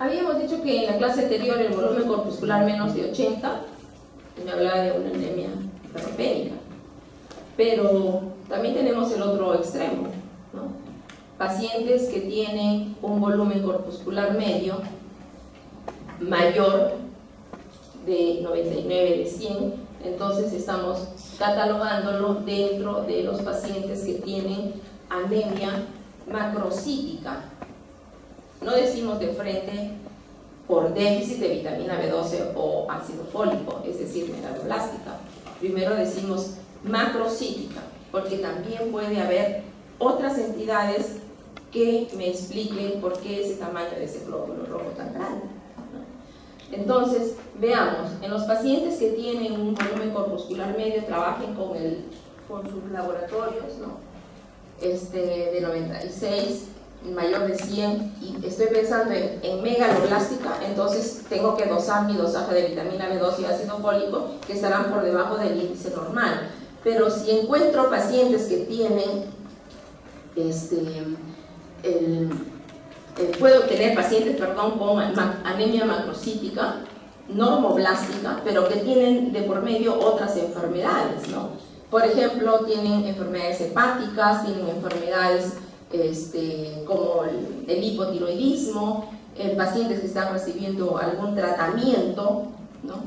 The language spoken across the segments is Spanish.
Habíamos dicho que en la clase anterior el volumen corpuscular menos de 80 me hablaba de una anemia hiperpénica, pero también tenemos el otro extremo, ¿no? Pacientes que tienen un volumen corpuscular medio mayor de 99 de 100, entonces estamos catalogándolo dentro de los pacientes que tienen anemia macrocítica. No decimos de frente por déficit de vitamina B12 o ácido fólico, es decir, megaloblástica. Primero decimos macrocítica, porque también puede haber otras entidades que me expliquen por qué ese tamaño de ese glóbulo rojo tan grande, ¿no? Entonces, veamos, en los pacientes que tienen un volumen corpuscular medio, trabajen con sus laboratorios, ¿no? De 96, mayor de 100, y estoy pensando en megaloblástica, entonces tengo que dosar mi dosaje de vitamina B2 y ácido fólico, que estarán por debajo del índice normal. Pero si encuentro pacientes que tienen puedo tener pacientes, perdón, con anemia macrocítica, normoblástica, pero que tienen de por medio otras enfermedades, ¿no? Por ejemplo, tienen enfermedades hepáticas, tienen enfermedades como el hipotiroidismo, pacientes que están recibiendo algún tratamiento, ¿no?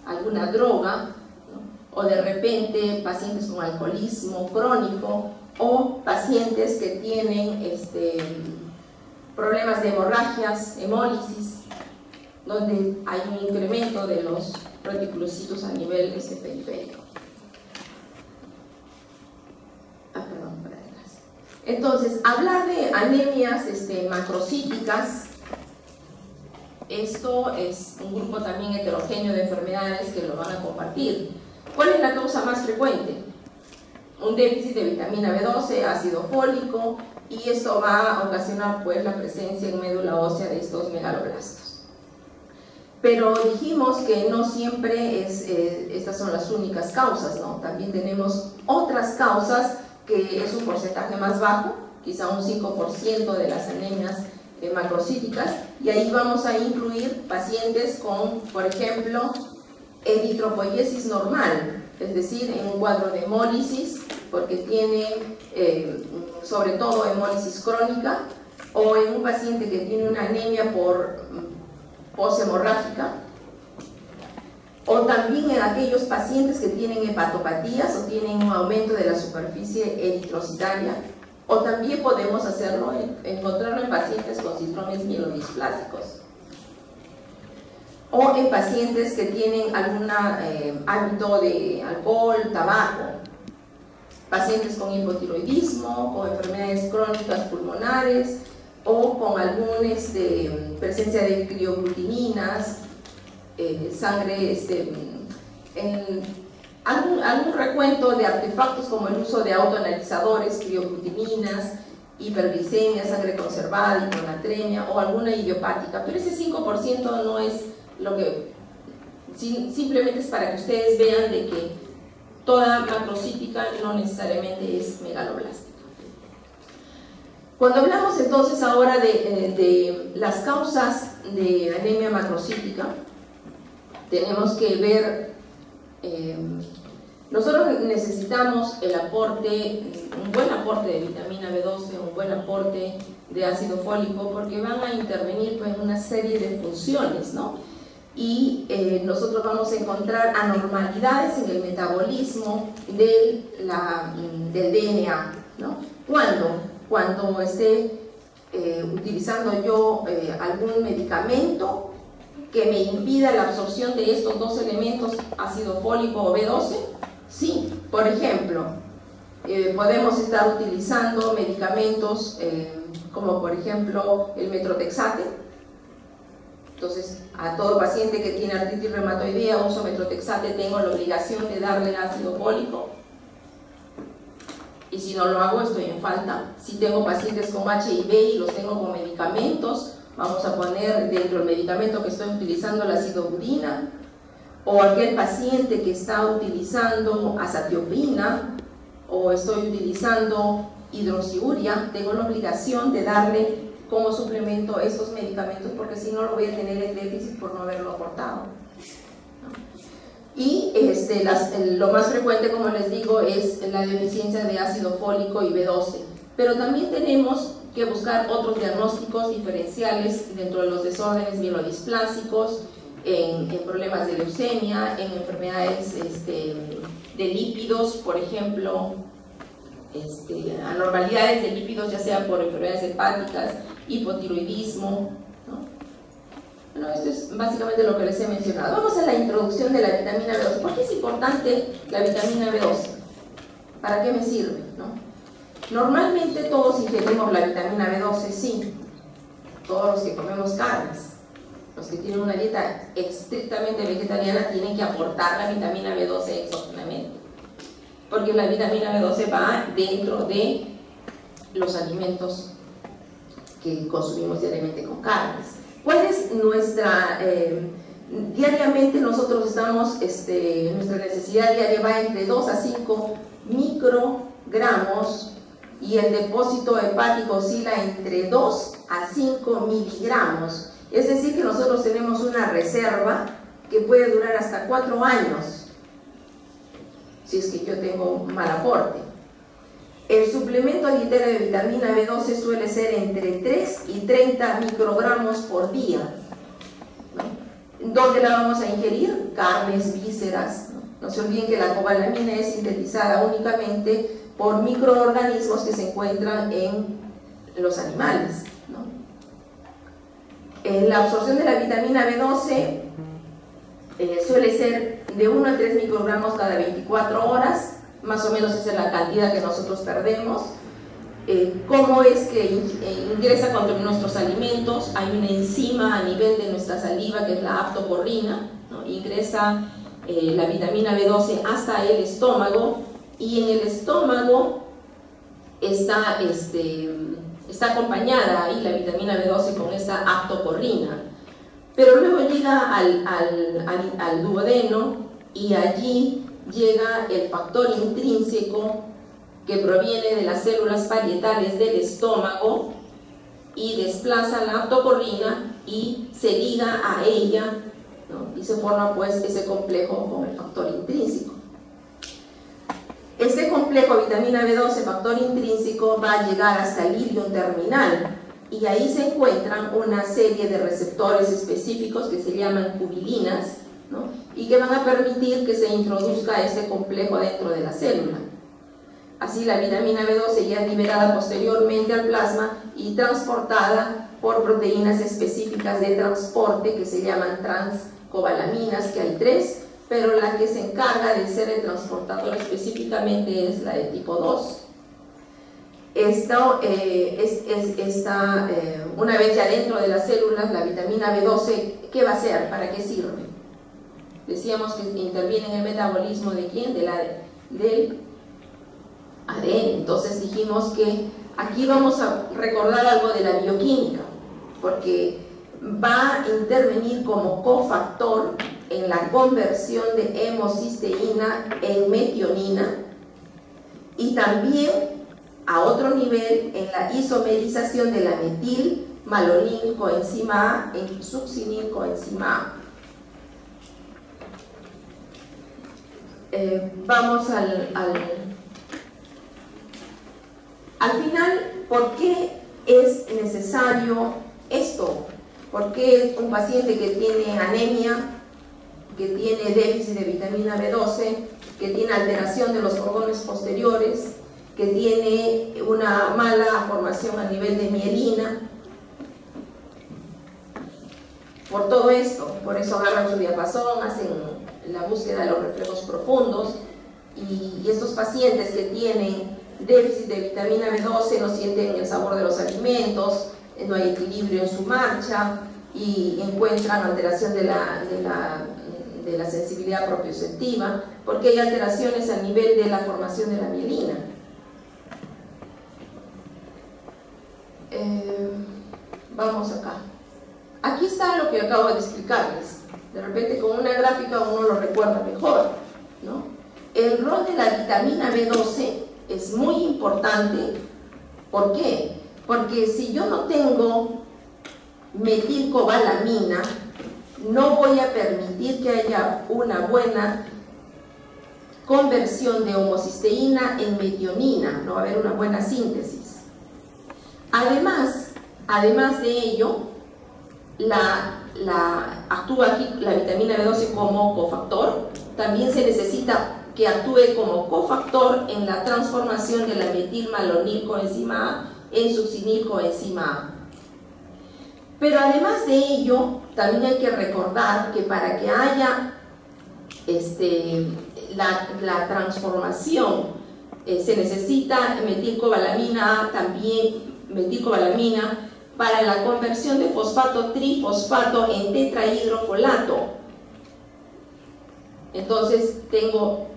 Alguna droga, ¿no? O de repente pacientes con alcoholismo crónico, o pacientes que tienen problemas de hemorragias, hemólisis, donde hay un incremento de los reticulocitos a nivel periférico. Perdón, para atrás. Entonces, hablar de anemias macrocíticas, esto es un grupo también heterogéneo de enfermedades que lo van a compartir. ¿Cuál es la causa más frecuente? Un déficit de vitamina B12, ácido fólico, y esto va a ocasionar pues la presencia en médula ósea de estos megaloblastos. Pero dijimos que no siempre estas son las únicas causas, ¿no? También tenemos otras causas que es un porcentaje más bajo, quizá un 5% de las anemias macrocíticas, y ahí vamos a incluir pacientes con, por ejemplo, eritropoiesis normal, es decir, en un cuadro de hemólisis, porque tiene sobre todo hemólisis crónica, o en un paciente que tiene una anemia por poshemorrágica, o también en aquellos pacientes que tienen hepatopatías o tienen un aumento de la superficie eritrocitaria, o también podemos encontrarlo en pacientes con síndromes mielodisplásicos, o en pacientes que tienen algún hábito de alcohol, tabaco, pacientes con hipotiroidismo, con enfermedades crónicas pulmonares, o con alguna presencia de crioglutininas, sangre, algún recuento de artefactos como el uso de autoanalizadores, crioglutininas, hiperglicemia, sangre conservada, hiponatremia o alguna idiopática, pero ese 5% no es lo que, simplemente es para que ustedes vean de que toda macrocítica no necesariamente es megaloblástica. Cuando hablamos entonces ahora de las causas de anemia macrocítica, tenemos que ver, nosotros necesitamos un buen aporte de vitamina B12, un buen aporte de ácido fólico, porque van a intervenir pues, en una serie de funciones, ¿no? Y nosotros vamos a encontrar anormalidades en el metabolismo del DNA, ¿no? Cuando esté utilizando yo algún medicamento que me impida la absorción de estos dos elementos, ácido fólico o B12, sí, por ejemplo, podemos estar utilizando medicamentos como por ejemplo el metrotexate. Entonces, a todo paciente que tiene artritis reumatoidea, uso metrotexate, tengo la obligación de darle ácido fólico. Y si no lo hago, estoy en falta. Si tengo pacientes con HIV y los tengo con medicamentos, vamos a poner dentro del medicamento que estoy utilizando la acidourina, o aquel paciente que está utilizando azathiopina, o estoy utilizando hidroxiuria, tengo la obligación de darle como suplemento estos medicamentos, porque si no lo voy a tener en déficit por no haberlo aportado. Y lo más frecuente, como les digo, es la deficiencia de ácido fólico y B12. Pero también tenemos que buscar otros diagnósticos diferenciales dentro de los desórdenes mielodisplásicos, en problemas de leucemia, en enfermedades de lípidos, por ejemplo, anormalidades de lípidos, ya sea por enfermedades hepáticas, hipotiroidismo, ¿no? Bueno, esto es básicamente lo que les he mencionado. Vamos a la introducción de la vitamina B12. ¿Por qué es importante la vitamina B12? ¿Para qué me sirve, no? Normalmente todos ingerimos la vitamina B12, sí. Todos los que comemos carnes, los que tienen una dieta estrictamente vegetariana, tienen que aportar la vitamina B12 exógenamente, porque la vitamina B12 va dentro de los alimentos que consumimos diariamente con carnes. ¿Cuál es nuestra... diariamente nosotros estamos, nuestra necesidad diaria va entre 2 a 5 microgramos y el depósito hepático oscila entre 2 a 5 miligramos. Es decir, que nosotros tenemos una reserva que puede durar hasta 4 años, si es que yo tengo un mal aporte. El suplemento dietario de vitamina B12 suele ser entre 3 y 30 microgramos por día, ¿no? ¿Dónde la vamos a ingerir? Carnes, vísceras, ¿no? No se olviden que la cobalamina es sintetizada únicamente por microorganismos que se encuentran en los animales, ¿no? La absorción de la vitamina B12 suele ser de 1 a 3 microgramos cada 24 horas, más o menos esa es la cantidad que nosotros perdemos. ¿Cómo es que ingresa contra nuestros alimentos? Hay una enzima a nivel de nuestra saliva que es la aptocorrina, ¿no? Ingresa la vitamina B12 hasta el estómago, y en el estómago está acompañada ahí la vitamina B12 con esta aptocorrina, pero luego llega al duodeno, y allí llega el factor intrínseco que proviene de las células parietales del estómago y desplaza la aptocorrina y se liga a ella, ¿no? Y se forma pues ese complejo con el factor intrínseco. Este complejo vitamina B12 factor intrínseco va a llegar hasta el ilion terminal, y ahí se encuentran una serie de receptores específicos que se llaman cubilinas, ¿no? Y que van a permitir que se introduzca este complejo dentro de la célula. Así la vitamina B12 ya es liberada posteriormente al plasma y transportada por proteínas específicas de transporte que se llaman transcobalaminas, que hay 3, pero la que se encarga de ser el transportador específicamente es la de tipo 2. Una vez ya dentro de las células, la vitamina B12, ¿qué va a hacer? ¿Para qué sirve? Decíamos que interviene en el metabolismo ¿de quién? Del ADN. Entonces dijimos que aquí vamos a recordar algo de la bioquímica, porque va a intervenir como cofactor en la conversión de hemocisteína en metionina, y también a otro nivel en la isomerización de la metilmalonil-coenzima A en succinil-coenzima A. Vamos al final, ¿por qué es necesario esto? ¿Por qué un paciente que tiene anemia, que tiene déficit de vitamina B12, que tiene alteración de los cordones posteriores, que tiene una mala formación a nivel de mielina? Por todo esto, por eso agarran su diapasón, hacen la búsqueda de los reflejos profundos, y estos pacientes que tienen déficit de vitamina B12 no sienten el sabor de los alimentos, no hay equilibrio en su marcha, y encuentran alteración de la sensibilidad propioceptiva, porque hay alteraciones a nivel de la formación de la mielina. Vamos acá. Aquí está lo que acabo de explicarles. De repente con una gráfica uno lo recuerda mejor, ¿no? El rol de la vitamina B12 es muy importante. ¿Por qué? Porque si yo no tengo metilcobalamina, no voy a permitir que haya una buena conversión de homocisteína en metionina, no va a haber una buena síntesis. Además de ello, actúa aquí la vitamina B12 como cofactor. También se necesita que actúe como cofactor en la transformación de la metilmalonilcoenzima A en succinilcoenzima A. Pero además de ello, también hay que recordar que para que haya la transformación, se necesita metilcobalamina A, también metilcobalamina, para la conversión de fosfato trifosfato en tetrahidrofolato. Entonces tengo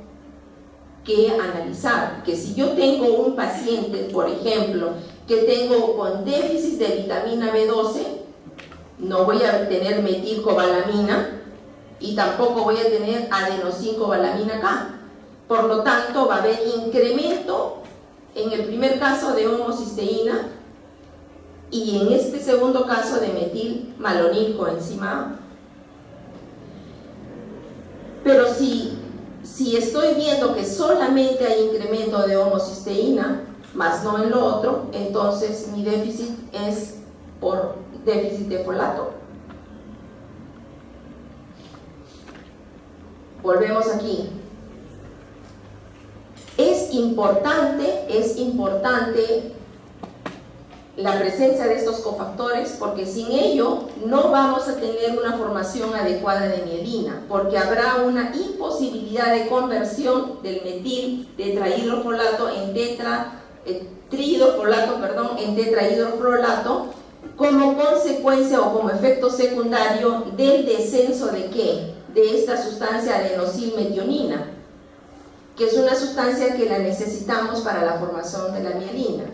que analizar que si yo tengo un paciente, por ejemplo, que tengo con déficit de vitamina B12, no voy a tener metilcobalamina y tampoco voy a tener adenosíncobalamina K. Por lo tanto, va a haber incremento en el primer caso de homocisteína y en este segundo caso de metilmalonilcoenzima A. Pero si estoy viendo que solamente hay incremento de homocisteína, más no en lo otro, entonces mi déficit es por déficit de folato. Volvemos aquí. Es importante la presencia de estos cofactores, porque sin ello no vamos a tener una formación adecuada de mielina, porque habrá una imposibilidad de conversión del metil tetrahidrofolato en tetrahidrofolato como consecuencia o como efecto secundario del descenso de ¿qué? De esta sustancia adenosilmetionina, que es una sustancia que la necesitamos para la formación de la mielina.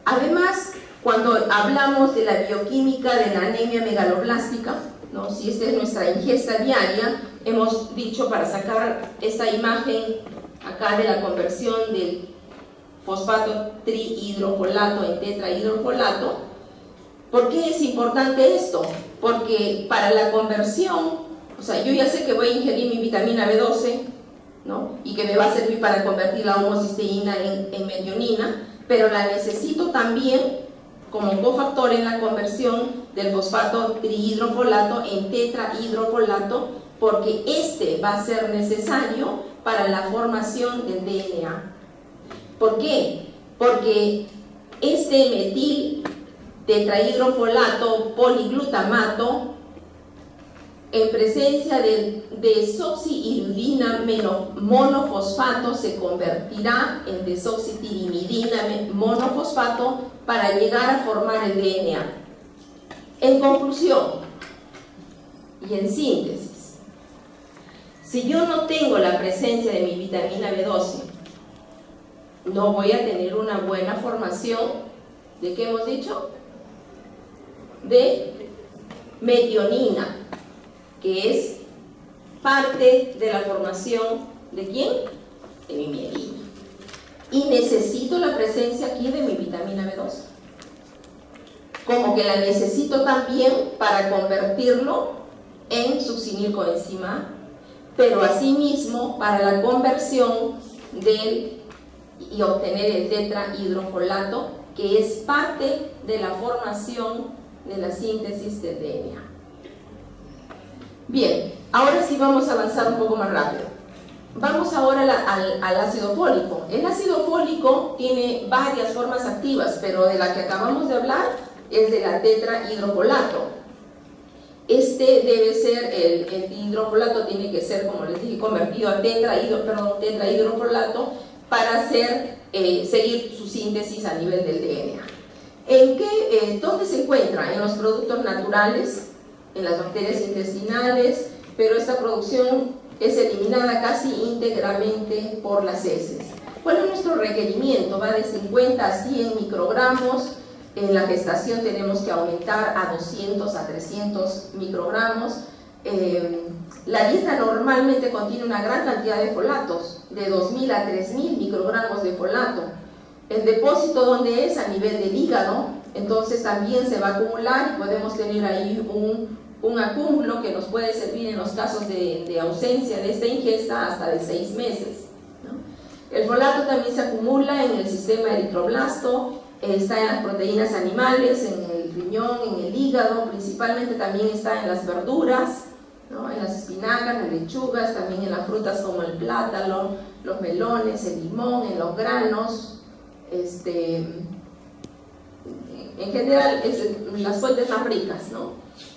Además, cuando hablamos de la bioquímica de la anemia megaloblástica, ¿no? Si esta es nuestra ingesta diaria, hemos dicho para sacar esta imagen acá de la conversión del fosfato trihidrofolato en tetrahidrofolato. ¿Por qué es importante esto? Porque para la conversión, o sea, yo ya sé que voy a ingerir mi vitamina B12, ¿no? Y que me va a servir para convertir la homocisteína en metionina, pero la necesito también como cofactor en la conversión del fosfato trihidrofolato en tetrahidrofolato, porque este va a ser necesario para la formación del DNA. ¿Por qué? Porque este metil tetrahidrofolato poliglutamato, en presencia de desoxiirudina monofosfato, se convertirá en desoxitirimidina monofosfato para llegar a formar el DNA. En conclusión y en síntesis, si yo no tengo la presencia de mi vitamina B12, no voy a tener una buena formación ¿de qué hemos dicho? De metionina, que es parte de la formación ¿de quién? De mi mielina. Y necesito la presencia aquí de mi vitamina B12. Como que la necesito también para convertirlo en succinilcoenzima A, pero asimismo para la conversión y obtener el tetrahidrofolato, que es parte de la formación de la síntesis de DNA. Bien, ahora sí vamos a avanzar un poco más rápido. Vamos ahora al ácido fólico. El ácido fólico tiene varias formas activas, pero de la que acabamos de hablar es de la tetrahidrofolato. Este debe ser, el hidrofolato tiene que ser, como les dije, convertido a tetrahidrofolato para seguir su síntesis a nivel del DNA. ¿Dónde se encuentra? En los productos naturales, en las bacterias intestinales, pero esta producción es eliminada casi íntegramente por las heces. ¿Cuál es nuestro requerimiento? Va de 50 a 100 microgramos. En la gestación tenemos que aumentar a 200 a 300 microgramos. La dieta normalmente contiene una gran cantidad de folatos, de 2.000 a 3.000 microgramos de folato. El depósito donde es a nivel del hígado, entonces también se va a acumular y podemos tener ahí un acúmulo que nos puede servir en los casos de ausencia de esta ingesta hasta de 6 meses, ¿no? El folato también se acumula en el sistema eritroblasto, está en las proteínas animales, en el riñón, en el hígado, principalmente también está en las verduras, ¿no? En las espinacas, las lechugas, también en las frutas como el plátano, los melones, el limón, en los granos. En general, las fuentes más ricas, ¿no?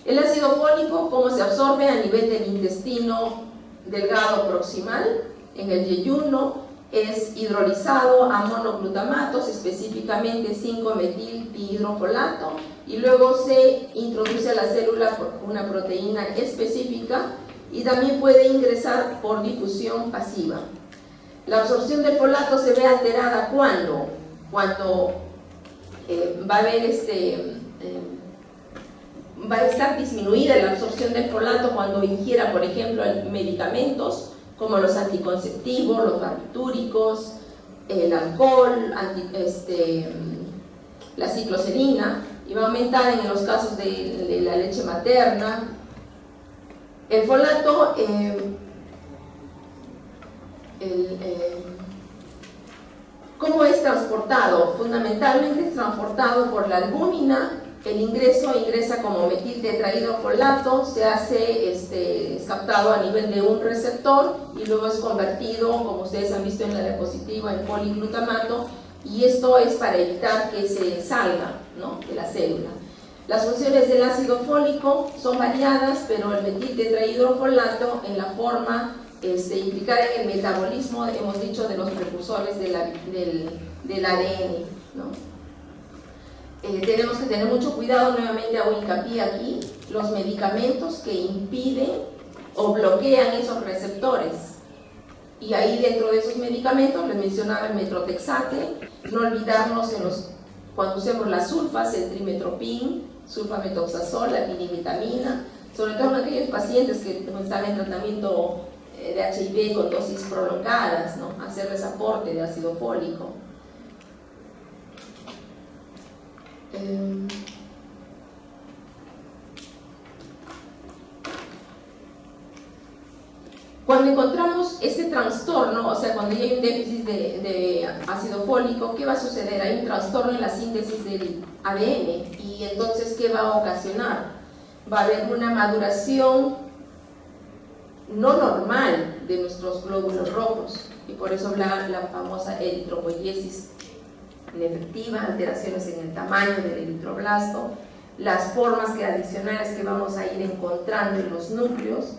El ácido fólico, ¿cómo se absorbe? A nivel del intestino delgado proximal, en el yeyuno, es hidrolizado a monoglutamatos, específicamente 5-metil-dihidrofolato, y luego se introduce a la célula una proteína específica y también puede ingresar por difusión pasiva. La absorción del folato se ve alterada cuando va a haber va a estar disminuida la absorción del folato cuando ingiera, por ejemplo, medicamentos como los anticonceptivos, los barbitúricos, el alcohol, la cicloserina, y va a aumentar en los casos de la leche materna. El folato, ¿cómo es transportado? Fundamentalmente es transportado por la albúmina. El ingresa como metiltetrahidrofolato, se hace, es captado a nivel de un receptor y luego es convertido, como ustedes han visto en la diapositiva, en poliglutamato, y esto es para evitar que se salga, ¿no?, de la célula. Las funciones del ácido fólico son variadas, pero el metiltetrahidrofolato en la forma implicar en el metabolismo, hemos dicho, de los precursores del ADN, ¿no? Tenemos que tener mucho cuidado, nuevamente hago hincapié aquí, los medicamentos que impiden o bloquean esos receptores. Y ahí dentro de esos medicamentos, les mencionaba el metrotexate, no olvidarnos cuando usemos las sulfas, el trimetoprim, sulfametoxazol, la pirimetamina, sobre todo en aquellos pacientes que están en tratamiento de HIV con dosis prolongadas, ¿no?, hacerles aporte de ácido fólico. Cuando encontramos este trastorno, o sea, cuando hay un déficit de ácido fólico, ¿qué va a suceder? Hay un trastorno en la síntesis del ADN, y entonces, ¿qué va a ocasionar? Va a haber una maduración no normal de nuestros glóbulos rojos, y por eso la famosa eritropoiesis inefectiva, alteraciones en el tamaño del eritroblasto, las formas adicionales que vamos a ir encontrando en los núcleos,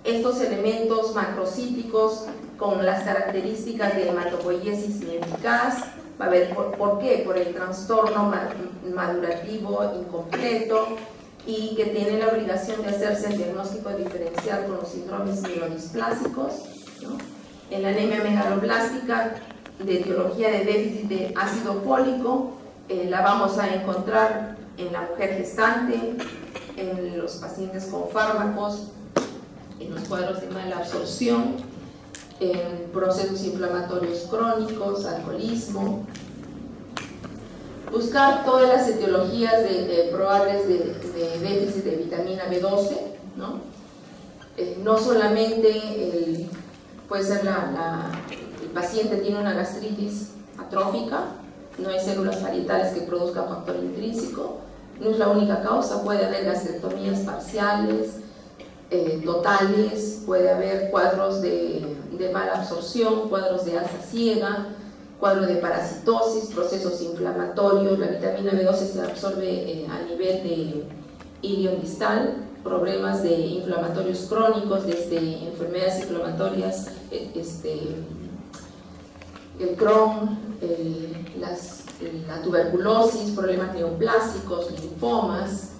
estos elementos macrocíticos con las características de hematopoiesis ineficaz. Va a haber, ¿por qué? Por el trastorno madurativo incompleto, y que tiene la obligación de hacerse el diagnóstico diferencial con los síndromes mielodisplásicos, ¿no? En la anemia megaloblástica de etiología de déficit de ácido fólico, la vamos a encontrar en la mujer gestante, en los pacientes con fármacos, en los cuadros de mala absorción, en procesos inflamatorios crónicos, alcoholismo. Buscar todas las etiologías probables de déficit de vitamina B12, ¿no? No solamente puede ser el paciente tiene una gastritis atrófica, no hay células parietales que produzcan factor intrínseco, no es la única causa, puede haber gastrectomías parciales, totales, puede haber cuadros de mala absorción, cuadros de alza ciega, cuadro de parasitosis, procesos inflamatorios. La vitamina B12 se absorbe a nivel de ilion distal, problemas de inflamatorios crónicos, desde enfermedades inflamatorias, el Crohn, la tuberculosis, problemas neoplásicos, linfomas,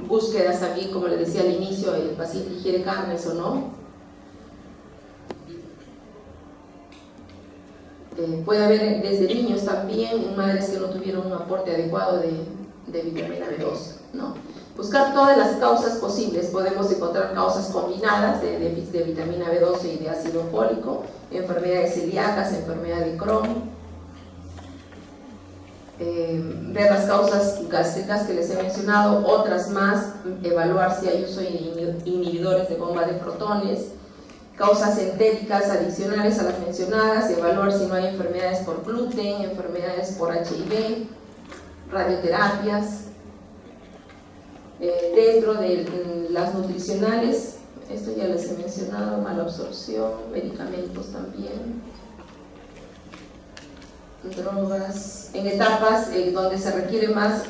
búsquedas también, como les decía al inicio, el paciente ingiere carnes o no. Puede haber desde niños también madres que no tuvieron un aporte adecuado de vitamina B12, ¿no? Buscar todas las causas posibles. Podemos encontrar causas combinadas de déficit de vitamina B12 y de ácido fólico, enfermedades celíacas, enfermedad de Crohn. Ver las causas gástricas que les he mencionado, otras más, evaluar si hay uso de inhibidores de bomba de protones, causas entéricas adicionales a las mencionadas, evaluar si no hay enfermedades por gluten, enfermedades por HIV, radioterapias. Dentro de las nutricionales, esto ya les he mencionado, mala absorción, medicamentos también, drogas, en etapas donde se requiere más,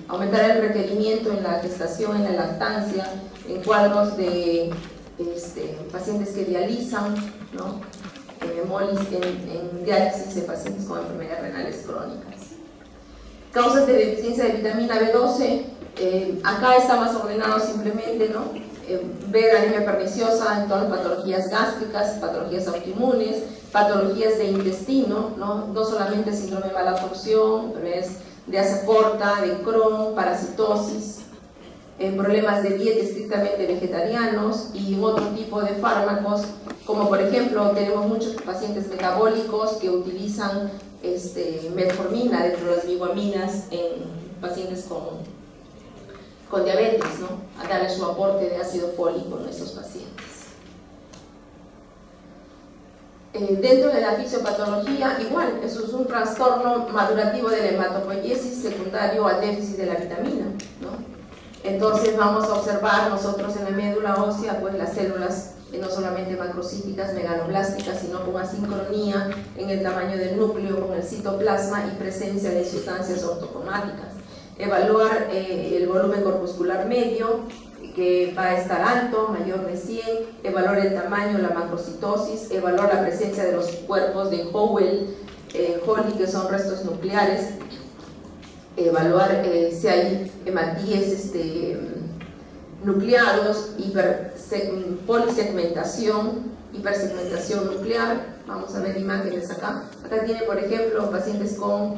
aumentar el requerimiento en la gestación, en la lactancia, en cuadros de pacientes que dializan, ¿no? En diálisis de pacientes con enfermedades renales crónicas. Causas de deficiencia de vitamina B12, acá está más ordenado simplemente, ¿no? Ver anemia perniciosa en todas las patologías gástricas, patologías autoinmunes, patologías de intestino, no solamente síndrome de mala absorción, enfermedades de asa corta, de Crohn, parasitosis, problemas de dieta estrictamente vegetarianos y otro tipo de fármacos, como por ejemplo tenemos muchos pacientes metabólicos que utilizan metformina dentro de las biguaminas en pacientes con diabetes, ¿no? A darle su aporte de ácido fólico a estos pacientes. Dentro de la fisiopatología, igual, eso es un trastorno madurativo de la hematopoiesis secundario al déficit de la vitamina, ¿no? Entonces vamos a observar nosotros en la médula ósea pues las células no solamente macrocíticas, megaloblásticas, sino con asincronía en el tamaño del núcleo, con el citoplasma y presencia de sustancias ortocromáticas. Evaluar el volumen corpuscular medio, que va a estar alto, mayor de 100, evaluar el tamaño, la macrocitosis, evaluar la presencia de los cuerpos de Howell, Holly, que son restos nucleares, evaluar si hay hematíes nucleados, polisegmentación, hipersegmentación nuclear. Vamos a ver imágenes acá. Acá tiene, por ejemplo, pacientes con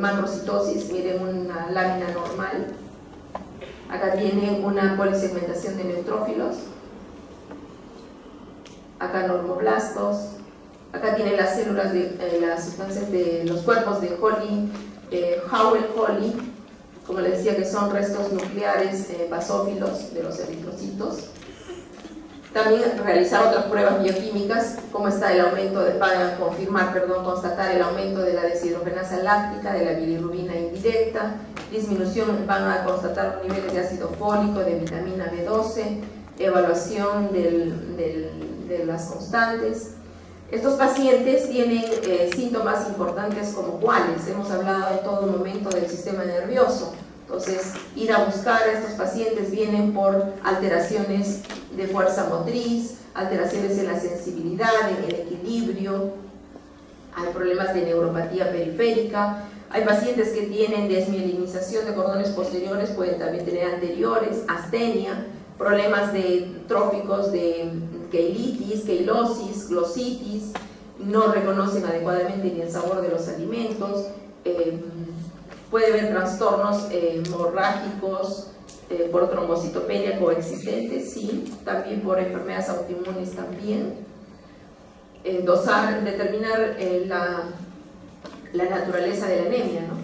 macrocitosis, miren una lámina normal. Acá tienen una polisegmentación de neutrófilos. Acá normoblastos. Acá tienen las células de las sustancias de los cuerpos de Holly, Howell-Holly, como les decía, que son restos nucleares basófilos de los eritrocitos. También realizar otras pruebas bioquímicas, cómo está el aumento constatar el aumento de la deshidrogenasa láctica, de la bilirrubina indirecta, disminución, van a constatar niveles de ácido fólico, de vitamina B12, evaluación de las constantes. Estos pacientes tienen síntomas importantes como cuáles, hemos hablado en todo momento del sistema nervioso. Entonces, ir a buscar a estos pacientes vienen por alteraciones de fuerza motriz, alteraciones en la sensibilidad, en el equilibrio, hay problemas de neuropatía periférica, hay pacientes que tienen desmielinización de cordones posteriores, pueden también tener anteriores, astenia, problemas tróficos de keilitis, keilosis, glositis, no reconocen adecuadamente ni el sabor de los alimentos, puede haber trastornos hemorrágicos por trombocitopenia coexistente, sí, también por enfermedades autoinmunes también. Determinar la naturaleza de la anemia, ¿no?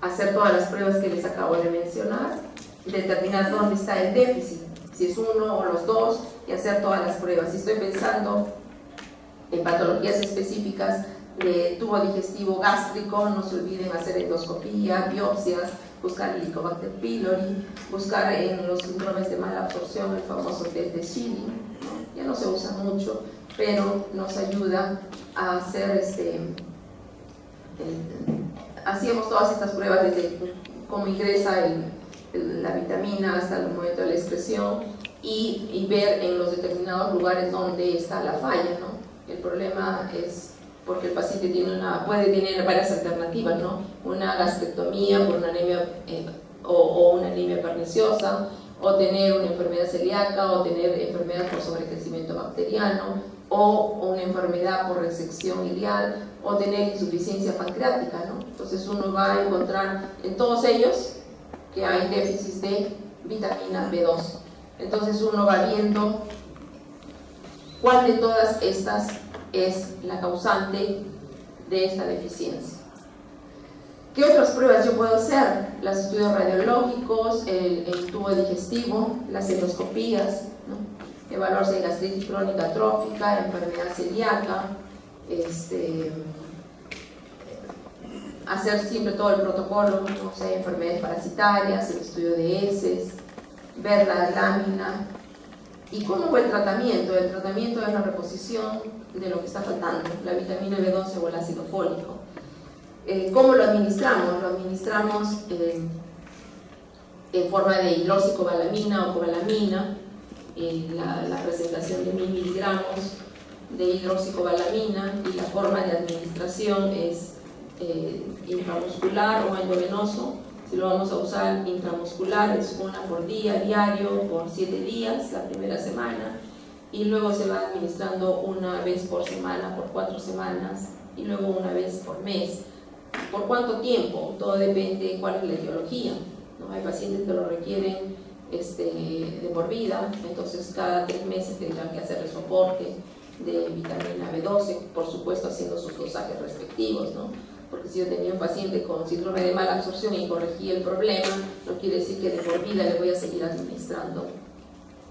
Hacer todas las pruebas que les acabo de mencionar, determinar dónde está el déficit, si es uno o los dos, y hacer todas las pruebas. Si estoy pensando en patologías específicas de tubo digestivo gástrico, no se olviden hacer endoscopía, biopsias, buscar el Helicobacter pylori, buscar en los síndromes de mala absorción el famoso test de Schilling, ¿no? Ya no se usa mucho, pero nos ayuda a hacer hacíamos todas estas pruebas desde cómo ingresa la vitamina hasta el momento de la excreción y ver en los determinados lugares dónde está la falla, ¿no? El problema es porque el paciente puede tener varias alternativas, ¿no? Una gastrectomía por una anemia o una anemia perniciosa, o tener una enfermedad celíaca, o tener enfermedad por sobrecrecimiento bacteriano, o una enfermedad por resección ileal, o tener insuficiencia pancreática, ¿no? Entonces uno va a encontrar en todos ellos que hay déficit de vitamina B12. Entonces uno va viendo cuál de todas estas es la causante de esta deficiencia. ¿Qué otras pruebas yo puedo hacer? Los estudios radiológicos, el tubo digestivo, las endoscopías, ¿no? Evaluar si hay gastritis crónica trófica, enfermedad celíaca, hacer siempre todo el protocolo, ¿no? Si hay enfermedades parasitarias, el estudio de heces, ver la lámina. ¿Y cómo fue el tratamiento? El tratamiento es la reposición de lo que está faltando, la vitamina B12 o el ácido fólico. ¿Cómo lo administramos? Lo administramos en forma de hidroxicobalamina o cobalamina, la presentación de 1000 miligramos de hidroxicobalamina, y la forma de administración es intramuscular o endovenoso. Si lo vamos a usar intramuscular, es una por día, diario, por 7 días, la primera semana, y luego se va administrando una vez por semana, por 4 semanas, y luego una vez por mes. ¿Por cuánto tiempo? Todo depende de cuál es la etiología, ¿no? Hay pacientes que lo requieren de por vida, entonces cada 3 meses tendrán que hacer el soporte de vitamina B12, por supuesto haciendo sus dosajes respectivos, ¿no? Porque si yo tenía un paciente con síndrome de mala absorción y corregí el problema, no quiere decir que de por vida le voy a seguir administrando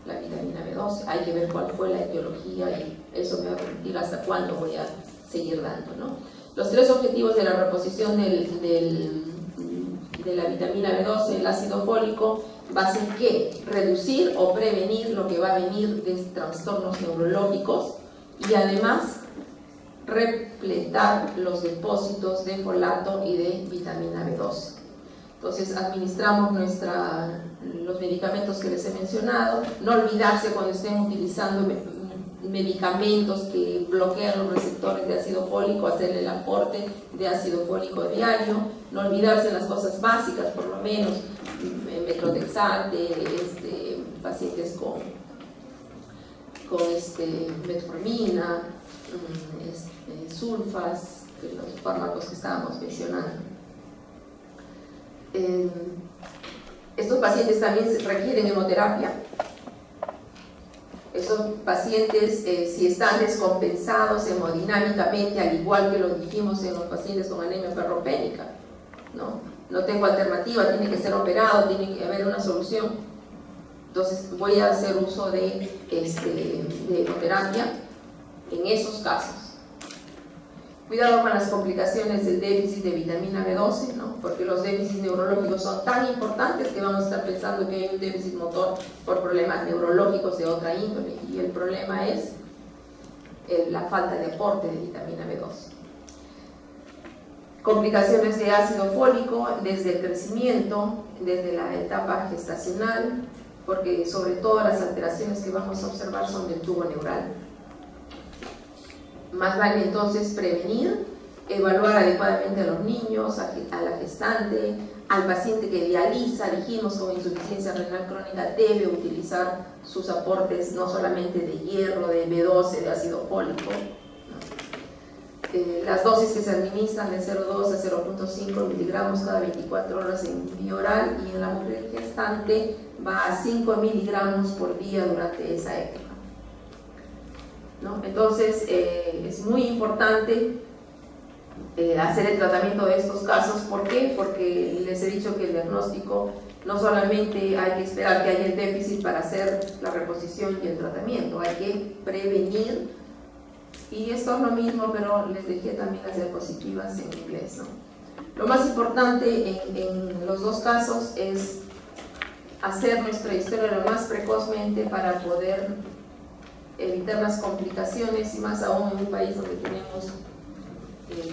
la vitamina B12. Hay que ver cuál fue la etiología y eso me va a permitir hasta cuándo voy a seguir dando, ¿no? Los 3 objetivos de la reposición de la vitamina B12, el ácido fólico, va a ser que reducir o prevenir lo que va a venir de trastornos neurológicos y además repletar los depósitos de folato y de vitamina B12. Entonces administramos los medicamentos que les he mencionado, no olvidarse cuando estén utilizando medicamentos que bloquean los receptores de ácido fólico, hacerle el aporte de ácido fólico diario, no olvidarse las cosas básicas, por lo menos metrotexate, pacientes con metformina, sulfas, los fármacos que estábamos mencionando. Estos pacientes también requieren hemoterapia. Estos pacientes, si están descompensados hemodinámicamente, al igual que lo dijimos en los pacientes con anemia ferropénica, no tengo alternativa, tiene que ser operado, tiene que haber una solución, entonces voy a hacer uso de hemoterapia en esos casos. Cuidado con las complicaciones del déficit de vitamina B12, ¿no? Porque los déficits neurológicos son tan importantes que vamos a estar pensando que hay un déficit motor por problemas neurológicos de otra índole, y el problema es la falta de aporte de vitamina B12. Complicaciones de ácido fólico desde el crecimiento, desde la etapa gestacional, porque sobre todo las alteraciones que vamos a observar son del tubo neural. Más vale entonces prevenir, evaluar adecuadamente a los niños, a la gestante, al paciente que dializa, dijimos, con insuficiencia renal crónica, debe utilizar sus aportes no solamente de hierro, de B12, de ácido fólico. Las dosis que se administran de 0,2 a 0,5 miligramos cada 24 horas en vía oral, y en la mujer gestante va a 5 miligramos por día durante esa época, ¿no? Entonces es muy importante hacer el tratamiento de estos casos. ¿Por qué? Porque les he dicho que el diagnóstico no solamente hay que esperar que haya el déficit para hacer la reposición y el tratamiento, hay que prevenir. Y esto es lo mismo, pero les dejé también las diapositivas en inglés, ¿no? Lo más importante en los dos casos es hacer nuestra historia lo más precozmente para poder evitar las complicaciones, y más aún en un país donde tenemos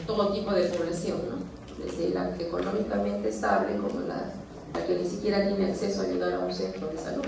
todo tipo de población, ¿no? Desde la económicamente estable como la que ni siquiera tiene acceso a llegar a un centro de salud.